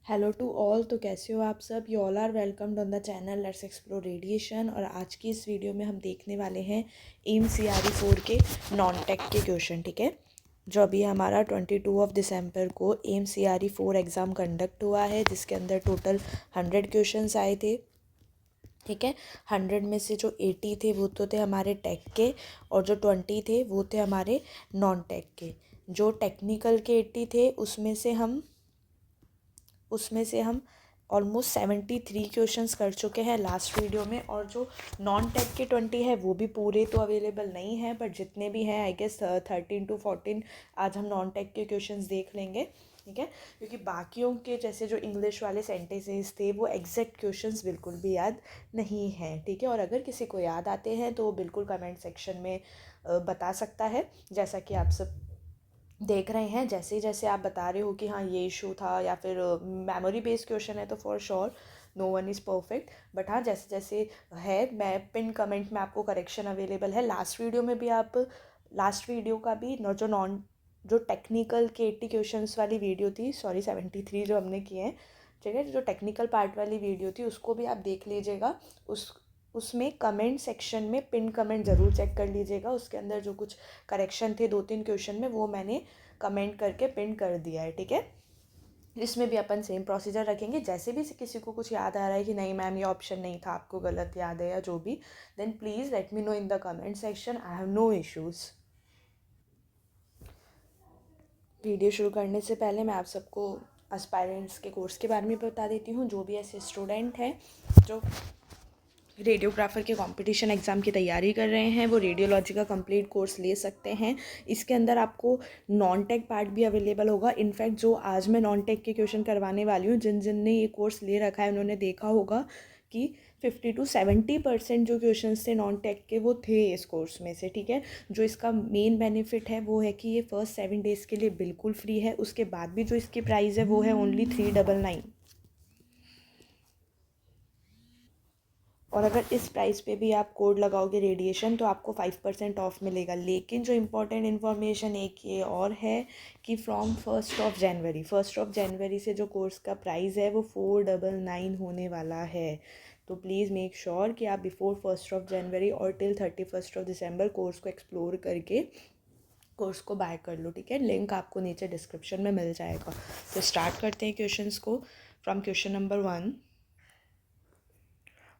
Hello to all. तो कैसे हो आप सब? You all are welcomed on the channel let's explore radiation. और आज की इस वीडियो में हम देखने वाले हैं एम्स CRE 4 के नॉन टेक के क्वेश्चन। ठीक है, जो अभी हमारा 22 दिसंबर को एम्स CRE 4 एग्ज़ाम कंडक्ट हुआ है, जिसके अंदर टोटल 100 क्वेश्चंस आए थे। ठीक है, 100 में से जो 80 थे वो तो थे हमारे टेक के, और जो 20 थे वो थे हमारे नॉन टेक के। जो टेक्निकल के 80 थे उसमें से हम ऑलमोस्ट 73 क्वेश्चंस कर चुके हैं लास्ट वीडियो में। और जो नॉन टेक के 20 है वो भी पूरे तो अवेलेबल नहीं है, बट जितने भी हैं आई गेस 13 to 14 आज हम नॉन टेक के क्वेश्चंस देख लेंगे। ठीक है, क्योंकि बाकियों के जैसे जो इंग्लिश वाले सेंटेंसेस थे वो एग्जैक्ट क्वेश्चंस बिल्कुल भी याद नहीं हैं। ठीक है, और अगर किसी को याद आते हैं तो वो बिल्कुल कमेंट सेक्शन में बता सकता है, जैसा कि आप सब देख रहे हैं। जैसे जैसे आप बता रहे हो कि हाँ ये इशू था, या फिर मेमोरी बेस्ड क्वेश्चन है, तो for sure no one is perfect. But हाँ, जैसे जैसे है, मैं पिन कमेंट में आपको करेक्शन अवेलेबल है। लास्ट वीडियो का भी जो टेक्निकल के 80 क्वेश्चंस वाली वीडियो थी, सॉरी 73 जो हमने किए हैं, ठीक है, जो टेक्निकल पार्ट वाली वीडियो थी उसको भी आप देख लीजिएगा। उसमें कमेंट सेक्शन में पिन कमेंट ज़रूर चेक कर लीजिएगा। उसके अंदर जो कुछ करेक्शन थे 2-3 क्वेश्चन में, वो मैंने कमेंट करके पिन कर दिया है। ठीक है, इसमें भी अपन सेम प्रोसीजर रखेंगे। जैसे भी किसी को कुछ याद आ रहा है कि नहीं मैम ये ऑप्शन नहीं था, आपको गलत याद है या जो भी, then please let me know in the comment section. I have no issues. Video शुरू करने से पहले मैं आप सबको एस्पायरेंट्स के कोर्स के बारे में बता देती हूँ। जो भी ऐसे स्टूडेंट हैं जो रेडियोग्राफर के कंपटीशन एग्ज़ाम की तैयारी कर रहे हैं, वो रेडियोलॉजी का कंप्लीट कोर्स ले सकते हैं। इसके अंदर आपको नॉन टेक पार्ट भी अवेलेबल होगा। इनफैक्ट जो आज मैं नॉन टेक के क्वेश्चन करवाने वाली हूँ, जिन जिन ने ये कोर्स ले रखा है उन्होंने देखा होगा कि 50 to 70% जो क्वेश्चंस थे नॉन टेक के वो थे इस कोर्स में से। ठीक है, जो इसका मेन बेनिफिट है वो है कि ये फर्स्ट 7 डेज़ के लिए बिल्कुल फ्री है। उसके बाद भी जो इसकी प्राइस है वो है ओनली 399। और अगर इस प्राइस पे भी आप कोड लगाओगे रेडिएशन तो आपको 5% ऑफ मिलेगा। लेकिन जो इम्पोर्टेंट इन्फॉर्मेशन एक ये और है कि फ्रॉम 1 जनवरी से जो कोर्स का प्राइस है वो 499 होने वाला है। तो प्लीज़ मेक श्योर कि आप बिफोर 1 जनवरी और टिल 31 दिसंबर कोर्स को एक्सप्लोर करके कोर्स को बाय कर लो। ठीक है, लिंक आपको नीचे डिस्क्रिप्शन में मिल जाएगा। तो स्टार्ट करते हैं क्वेश्चंस को from question number 1,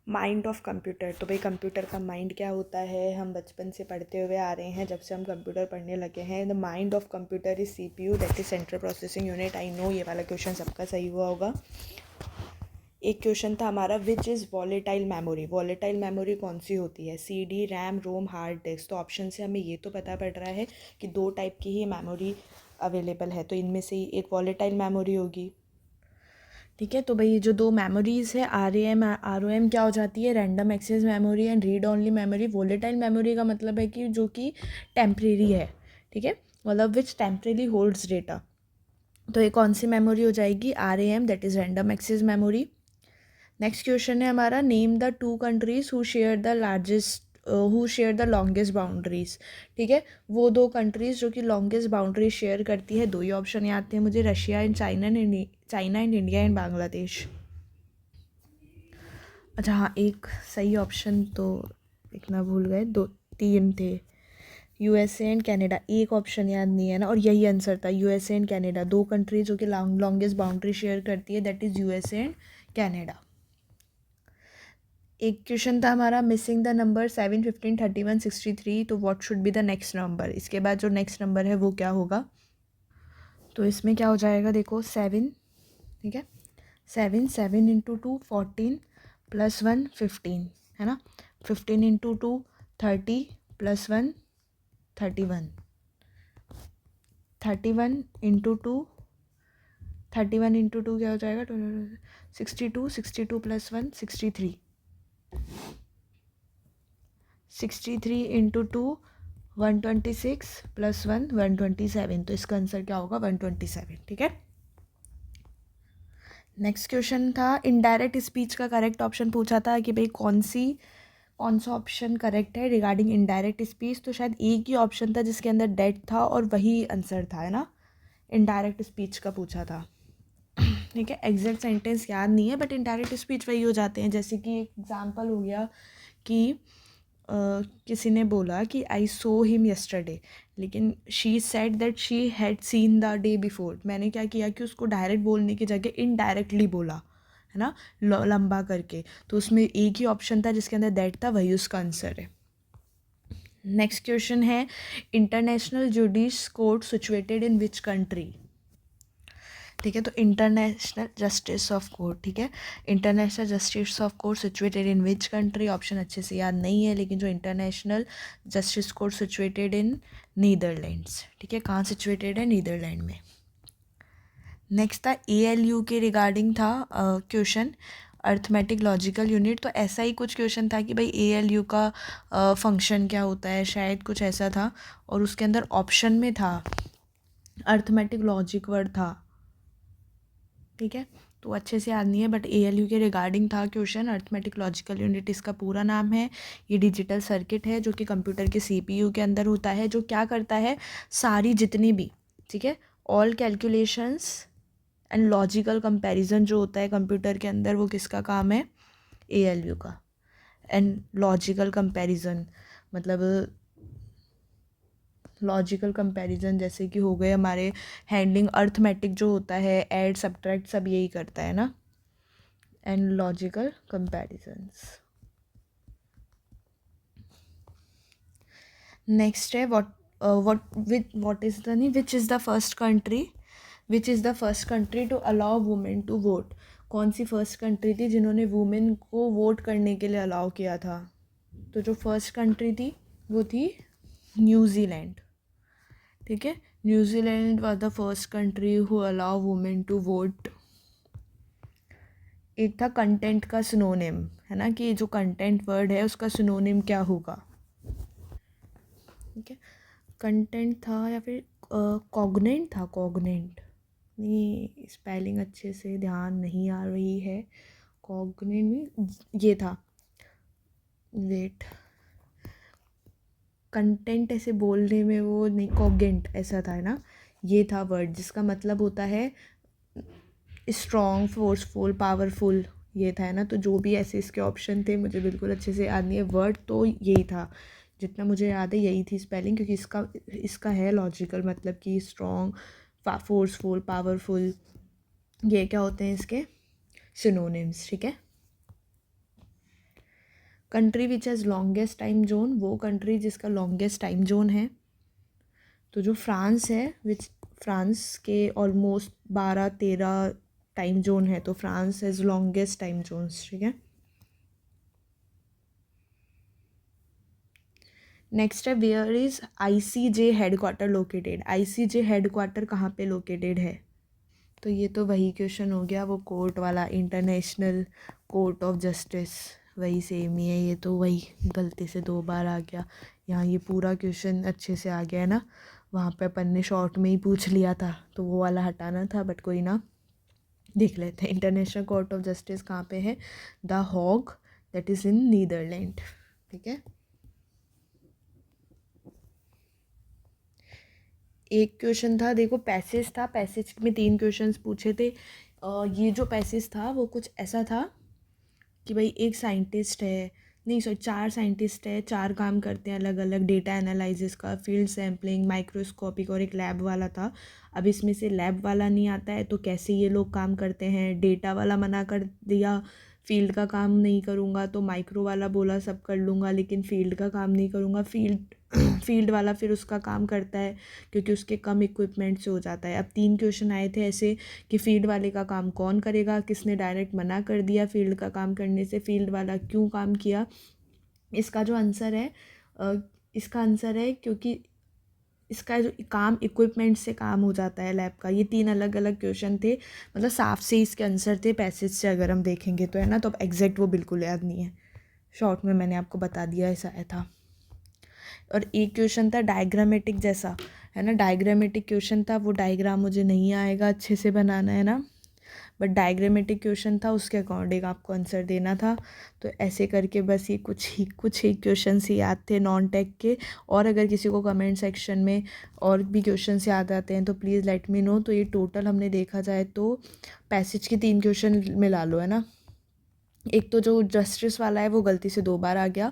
mind of computer. तो भाई कंप्यूटर का माइंड क्या होता है, हम बचपन से पढ़ते हुए आ रहे हैं, जब से हम कंप्यूटर पढ़ने लगे हैं। The mind of computer is CPU, that is central processing unit. I know ये वाला क्वेश्चन सबका सही हुआ होगा। एक क्वेश्चन था हमारा, which is volatile memory. Volatile memory कौन सी होती है? CD, रैम, रोम, हार्ड डिस्क। तो ऑप्शन से हमें ये तो पता पड़ रहा है कि 2 टाइप की ही मेमोरी अवेलेबल है, तो इनमें से ही एक वॉलेटाइल मेमोरी होगी। ठीक है, तो भाई जो 2 मेमोरीज़ है RAM क्या हो जाती है? Random access memory and read only memory. Volatile memory का मतलब है कि जो कि टेम्प्रेरी है। ठीक है, मतलब विच टेम्प्रेरी होल्ड्स डेटा। तो ये कौन सी मेमोरी हो जाएगी? RAM, that is random access memory. Next question है हमारा, name the 2 countries who share the longest boundaries. ठीक है, वो 2 कंट्रीज जो कि लॉन्गेस्ट बाउंड्री शेयर करती है। 2 ही ऑप्शन याद थे मुझे, Russia and China and India and Bangladesh. अच्छा हाँ, एक सही ऑप्शन तो लिखना भूल गए, 3 थे, USA एंड कनाडा। एक ऑप्शन याद नहीं है ना, और यही आंसर था, USA एंड कनाडा। 2 कंट्रीज जो कि लॉन्गेस्ट बाउंड्री शेयर करती है, that is USA and Canada. एक क्वेश्चन था हमारा, मिसिंग द नंबर 7, 15, 31, 63। तो what should be the next number. इसके बाद जो नेक्स्ट नंबर है वो क्या होगा? तो इसमें क्या हो जाएगा, देखो 7। ठीक है, 7 इंटू 2 14 प्लस 1 15 है ना। 15 इंटू 2 30 प्लस 1 31। 31 इंटू 2 क्या हो जाएगा? 62 प्लस 1 63। 63 into 2 126 plus 1 127। तो इसका आंसर क्या होगा? 127। ठीक है, नेक्स्ट क्वेश्चन था, इनडायरेक्ट स्पीच का करेक्ट ऑप्शन पूछा था कि भाई कौन सा ऑप्शन करेक्ट है रिगार्डिंग इनडायरेक्ट स्पीच। तो शायद एक ही ऑप्शन था जिसके अंदर डेट था और वही आंसर था, है ना। इनडायरेक्ट स्पीच का पूछा था। ठीक है, एग्जैक्ट सेंटेंस याद नहीं है बट इनडायरेक्ट स्पीच वही हो जाते हैं। जैसे कि एग्जांपल हो गया कि किसी ने बोला कि आई सो हिम यस्टरडे, लेकिन she said that she had seen the day before. मैंने क्या किया कि उसको डायरेक्ट बोलने की जगह इनडायरेक्टली बोला, है ना, लंबा करके। तो उसमें एक ही ऑप्शन था जिसके अंदर दैट था, वही उसका आंसर है। नेक्स्ट क्वेश्चन है, international जुडिस court situated in which country. ठीक है, तो इंटरनेशनल जस्टिस ऑफ कोर्ट, ठीक है, international justice of court situated in which country, option अच्छे से याद नहीं है, लेकिन जो international justice court situated in Netherlands, ठीक है, कहाँ सिचुएटेड है, नीदरलैंड में। नेक्स्ट था ALU के रिगार्डिंग था क्वेश्चन, अर्थमेटिक लॉजिकल यूनिट। तो ऐसा ही कुछ क्वेश्चन था कि भाई ALU का फंक्शन क्या होता है, शायद कुछ ऐसा था, और उसके अंदर ऑप्शन में था अर्थमेटिक लॉजिक वर्ड था, ठीक है, तो अच्छे से याद नहीं है बट ALU के रिगार्डिंग था क्वेश्चन। अर्थमेटिक लॉजिकल यूनिट इसका पूरा नाम है। ये डिजिटल सर्किट है जो कि कंप्यूटर के CPU के अंदर होता है, जो क्या करता है, सारी जितनी भी, ठीक है, all calculations and logical comparison जो होता है कंप्यूटर के अंदर, वो किसका काम है, ALU का। एंड लॉजिकल कंपैरिजन मतलब लॉजिकल कंपैरिजन जैसे कि हो गए हमारे हैंडलिंग, अर्थमेटिक जो होता है ऐड सब्ट्रैक्ट सब यही करता है ना, एंड लॉजिकल कंपैरिजंस। नेक्स्ट है व्हाट इज द नहीं which is the first country, which is the first country to allow women to vote. कौन सी फर्स्ट कंट्री थी जिन्होंने वुमेन को वोट करने के लिए अलाउ किया था। तो जो फर्स्ट कंट्री थी वो थी न्यूजीलैंड, ठीक है, New Zealand was the first country who allow women to vote. एक था कंटेंट का सिनोनिम, है ना, कि जो कंटेंट वर्ड है उसका सिनोनिम क्या होगा, ठीक है, कंटेंट था या फिर कॉग्नेंट था, कॉग्नेंट नहीं, स्पेलिंग अच्छे से ध्यान नहीं आ रही है, कॉग्नेंट में ये था, वेट, कंटेंट ऐसे बोलने में वो नहीं, कॉगेंट ऐसा था, है ना, ये था वर्ड जिसका मतलब होता है स्ट्रॉन्ग, फोर्सफुल, पावरफुल, ये था, है ना। तो जो भी ऐसे इसके ऑप्शन थे मुझे बिल्कुल अच्छे से याद नहीं है, वर्ड तो यही था, जितना मुझे याद है यही थी स्पेलिंग, क्योंकि इसका इसका है लॉजिकल मतलब कि स्ट्रॉन्ग, फोर्सफुल, पावरफुल, ये क्या होते हैं इसके सिनोनिम्स, ठीक है। Country which has longest time zone, वो कंट्री जिसका लॉन्गेस्ट टाइम जोन है, तो जो फ्रांस है, विच फ्रांस के ऑलमोस्ट 12-13 टाइम जोन है, तो France has longest time zones, ठीक है। नेक्स्ट है where is ICJ headquarter located, ICJ headquarter कहाँ पे लोकेटेड है। तो ये तो वही क्वेश्चन हो गया वो कोर्ट वाला, इंटरनेशनल कोर्ट ऑफ जस्टिस, वही सेम ही है, ये तो वही गलती से 2 बार आ गया। यहाँ ये पूरा क्वेश्चन अच्छे से आ गया है ना, वहाँ पे अपन ने शॉर्ट में ही पूछ लिया था तो वो वाला हटाना था, बट कोई ना, देख लेते हैं। इंटरनेशनल कोर्ट ऑफ जस्टिस कहाँ पे है, the Hague, that is in Netherland, ठीक है। एक क्वेश्चन था, देखो पैसेज था, पैसेज में 3 क्वेश्चंस पूछे थे। ये जो पैसेज था वो कुछ ऐसा था कि भाई एक साइंटिस्ट है, नहीं सॉरी 4 साइंटिस्ट है, 4 काम करते हैं अलग अलग, डेटा एनालिसिस का, फील्ड सैम्पलिंग, माइक्रोस्कोपिक और एक लैब वाला था। अब इसमें से लैब वाला नहीं आता है तो कैसे ये लोग काम करते हैं, डेटा वाला मना कर दिया, फील्ड का काम नहीं करूँगा, तो माइक्रो वाला बोला सब कर लूँगा लेकिन फील्ड का काम नहीं करूँगा, फील्ड वाला फिर उसका काम करता है क्योंकि उसके कम इक्विपमेंट से हो जाता है। अब 3 क्वेश्चन आए थे ऐसे कि फील्ड वाले का काम कौन करेगा, किसने डायरेक्ट मना कर दिया फील्ड का काम करने से, फील्ड वाला क्यों काम किया। इसका जो आंसर है इसका आंसर है क्योंकि इसका जो काम इक्विपमेंट से काम हो जाता है लैब का। ये 3 अलग अलग क्वेश्चन थे, मतलब साफ से इसके आंसर थे पैसेज से अगर हम देखेंगे तो, है ना। तो अब एग्जैक्ट वो बिल्कुल याद नहीं है, शॉर्ट में मैंने आपको बता दिया ऐसा है था। और एक क्वेश्चन था डायग्रामेटिक जैसा, है ना, डायग्रामेटिक क्वेश्चन था, वो डायग्राम मुझे नहीं आएगा अच्छे से बनाना, है ना, बट डायग्रामेटिक क्वेश्चन था, उसके अकॉर्डिंग आपको आंसर देना था। तो ऐसे करके बस ये कुछ ही क्वेश्चन ही याद थे नॉन टेक के। और अगर किसी को कमेंट सेक्शन में और भी क्वेश्चन याद आते हैं तो प्लीज़ लेट मी नो। तो ये टोटल हमने देखा जाए तो पैसेज के 3 क्वेश्चन मिला लो, है ना। एक तो जो जस्टिस वाला है वो गलती से 2 बार आ गया,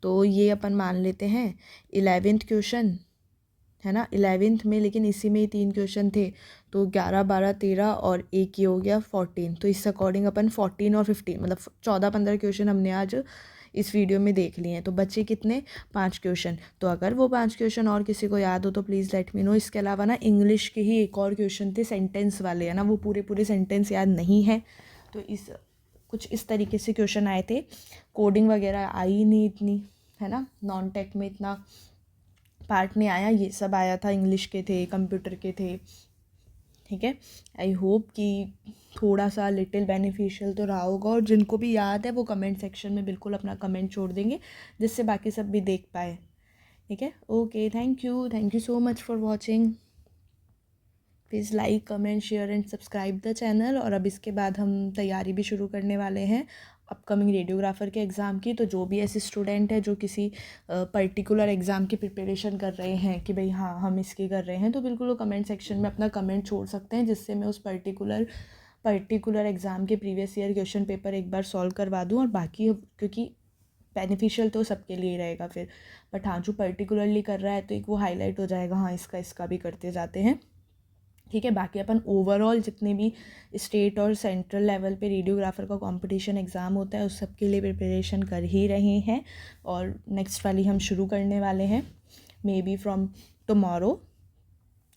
तो ये अपन मान लेते हैं 11th क्वेश्चन, है ना। 11th में लेकिन इसी में ही 3 क्वेश्चन थे, तो 11, 12, 13 और एक ये हो गया 14। तो इस अकॉर्डिंग अपन 14 और 15 मतलब 14-15 क्वेश्चन हमने आज इस वीडियो में देख लिए हैं। तो बच्चे कितने, 5 क्वेश्चन। तो अगर वो 5 क्वेश्चन और किसी को याद हो तो प्लीज़ लेट मी नो। इसके अलावा ना इंग्लिश के ही एक और क्वेश्चन थे सेंटेंस वाले, है ना, वो पूरे सेंटेंस याद नहीं है। तो कुछ इस तरीके से क्वेश्चन आए थे। कोडिंग वगैरह आई नहीं इतनी, है ना, नॉन टेक में इतना पार्ट नहीं आया, ये सब आया था, इंग्लिश के थे, कंप्यूटर के थे, ठीक है। आई होप कि थोड़ा सा लिटिल बेनिफिशियल तो रहा होगा, और जिनको भी याद है वो कमेंट सेक्शन में बिल्कुल अपना कमेंट छोड़ देंगे, जिससे बाकी सब भी देख पाए, ठीक है। Okay, thank you so much for watching. Please like, comment, share and subscribe the channel. और अब इसके बाद हम तैयारी भी शुरू करने वाले हैं अपकमिंग रेडियोग्राफर के एग्ज़ाम की। तो जो भी ऐसे स्टूडेंट है जो किसी पर्टिकुलर एग्ज़ाम की प्रिपरेशन कर रहे हैं कि भाई हाँ हम इसकी कर रहे हैं, तो बिल्कुल वो कमेंट सेक्शन में अपना कमेंट छोड़ सकते हैं, जिससे मैं उस पर्टिकुलर एग्ज़ाम के प्रीवियस ईयर क्वेश्चन पेपर एक बार सॉल्व करवा दूँ। और बाकी क्योंकि बेनिफिशियल तो सबके लिए ही रहेगा फिर, बट हाँ जो पर्टिकुलरली कर रहा है तो एक वो हाईलाइट हो जाएगा, हाँ इसका भी करते जाते हैं, ठीक है। बाकी अपन ओवरऑल जितने भी स्टेट और सेंट्रल लेवल पे रेडियोग्राफर का कंपटीशन एग्ज़ाम होता है उस सब के लिए प्रिपरेशन कर ही रहे हैं, और नेक्स्ट वाली हम शुरू करने वाले हैं मे बी फ्रॉम टुमारो।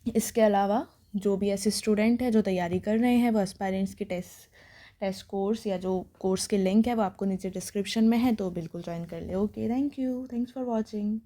इसके अलावा जो भी ऐसे स्टूडेंट हैं जो तैयारी कर रहे हैं वो एस्पायरेंट्स की टेस्ट कोर्स या जो कोर्स के लिंक है वो आपको नीचे डिस्क्रिप्शन में है, तो बिल्कुल ज्वाइन कर ले। Okay, thanks for watching.